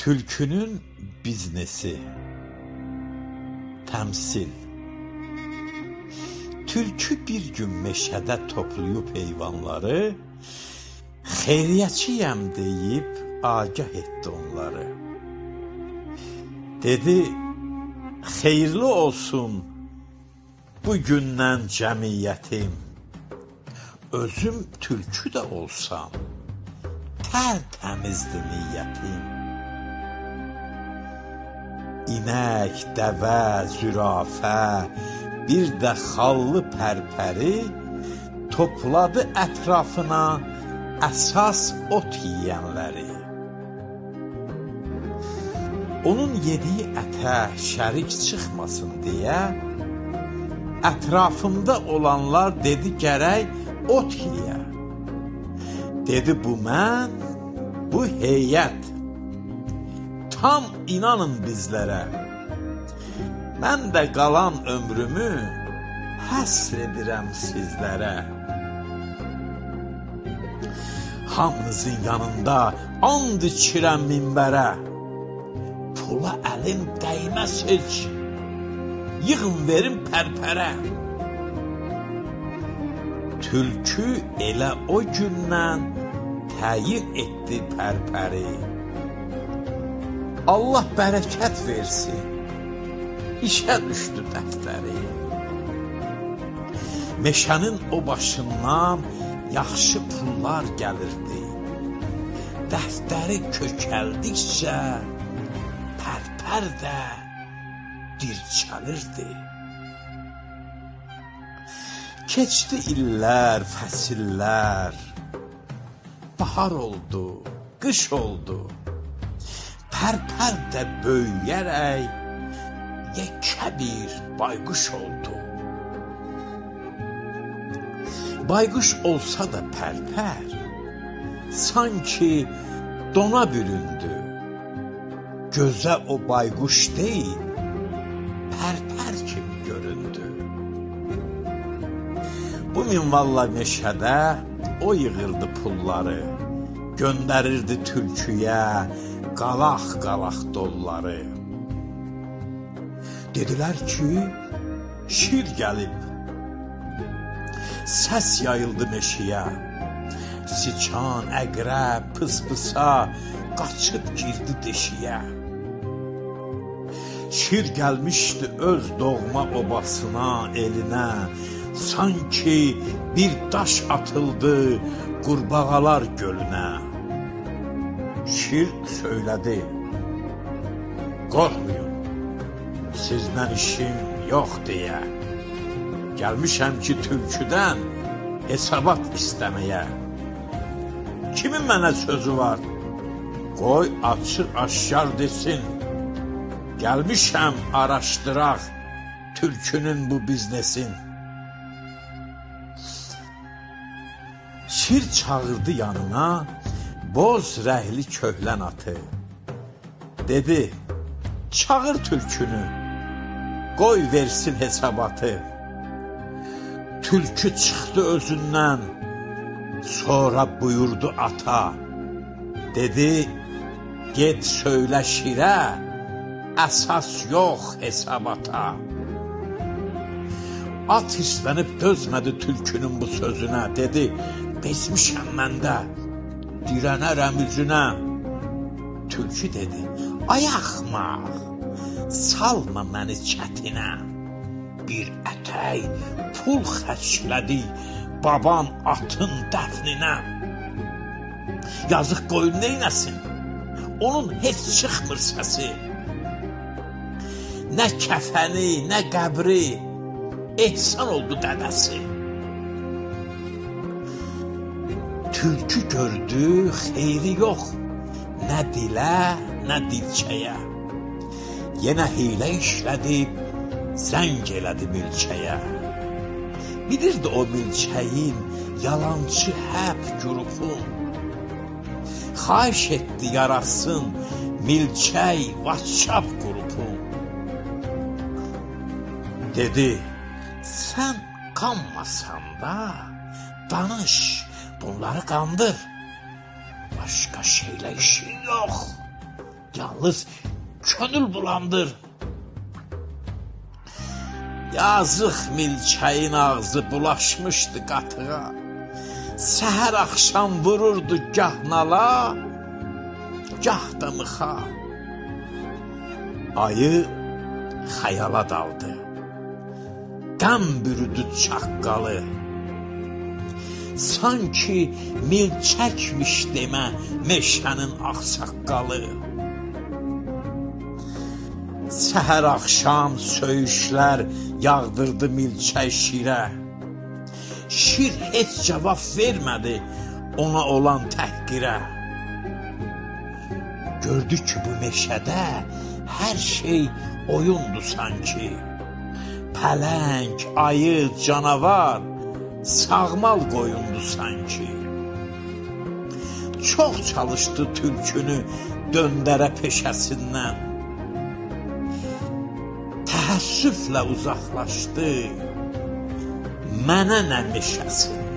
Tülkünün biznesi. Təmsil. Tülkü bir gün meşədə toplayıb heyvanları, xeyriyyəçiyəm deyib agah etdi onları. Dedi, xeyirli olsun bugündən cəmiyyətim, özüm tülkü də olsam, tərtəmizdir niyyətim. İnək, dəvə, zürafə, bir də xallı pərpəri topladı ətrafına əsas ot yiyənləri. Onun yediyi ətə şərik çıxmasın deyə ətrafımda olanlar dedi gərək ot yiyə. Dedi bu mən, bu heyət. Tam inanın bizlərə. Mən də qalan ömrümü həsr edirəm sizlərə. Hamınızın yanında and içirəm minbərə. Pula əlim dəyməz heç, yığın verin pərpərə. Tülkü elə o gündən təyin etdi pərpəri. Allah bərəkət versin, işə düşdü dəftəri. Meşənin o başından yaxşı pullar gəlirdi. Dəftəri kökəldikcə pərpər də dirçəlirdi. Keçdi illər, fəsillər, bahar oldu, qış oldu. Pərpər də böyüyərək yekə bir bayquş oldu. Bayquş olsa da pərpər sanki dona büründü. Gözə o bayquş deyil, pərpər kimi göründü. Bu minvalla meşədə o yığırdı pulları, göndərirdi tülküyə qalaq-qalaq dolları. Dedilər ki, şir gəlib. Səs yayıldı meşəyə. Siçan, əqrəb, pıs-pısa qaçıb girdi deşiyə. Şir gəlmişdi öz doğma obasına, elinə. Sanki bir daş atıldı qurbağalar gölünə. Şir söylədi, qorxmayın, sizlə işim yox deyə. Gəlmişəm ki, tülküdən hesabat istəməyə. Kimin mənə sözü var? Qoy açıq aşkar desin. Gəlmişəm araşdıraq tülkünün bu biznesin. Şir çağırdı yanına boz rəhli köhlən atı. Dedi, çağır tülkünü, qoy versin hesabatı. Tülkü çıxdı özündən, sonra buyurdu ata. Dedi, get söylə şirə, əsas yox hesabata. At hirslənib dözmədi tülkünün bu sözünə. Dedi, bezmişəm məndə, dirənərəm üzünə. Tülkü dedi, ay axmaq, salma məni çətinə. Bir ətək pul xərclədi baban atın dəfninə. Yazıq qoyun neynəsin? Onun heç çıxmır səsi. Nə kəfəni, nə qəbri, ehsan oldu dədəsi. Tülkü gördü, xeyri yox, nə dilə, nə dilçəyə. Yenə hiylə işlədib, zəng elədi milçəyə. Bilirdi o milçəyin yalancı həp qrupun. Xahiş etdi yaratsın milçək WhatsApp qrupun. Dedi, sən qanmasan da danış, bunları qandır. Başqa şeylə işin yox, yalnız könül bulandır. Yazıq milçəyin ağzı bulaşmışdı qatığa. Səhər axşam vururdu gah nala, gah da mıxa. Ayı xəyala daldı. Qəm bürüdü çaqqalı. Sanki milçəkmiş demə meşənin ağsaqqalı. Səhər axşam söyüşlər yağdırdı milçək şirə. Şir heç cavab vermədi ona olan təhqirə. Gördü ki, bu meşədə hər şey oyundu sanki. Pələng, ayı, canavar sağmal qoyundu sanki. Çox çalışdı tülkünü döndərə peşəsindən. Təəssüflə uzaqlaşdı mənə nə meşəsindən.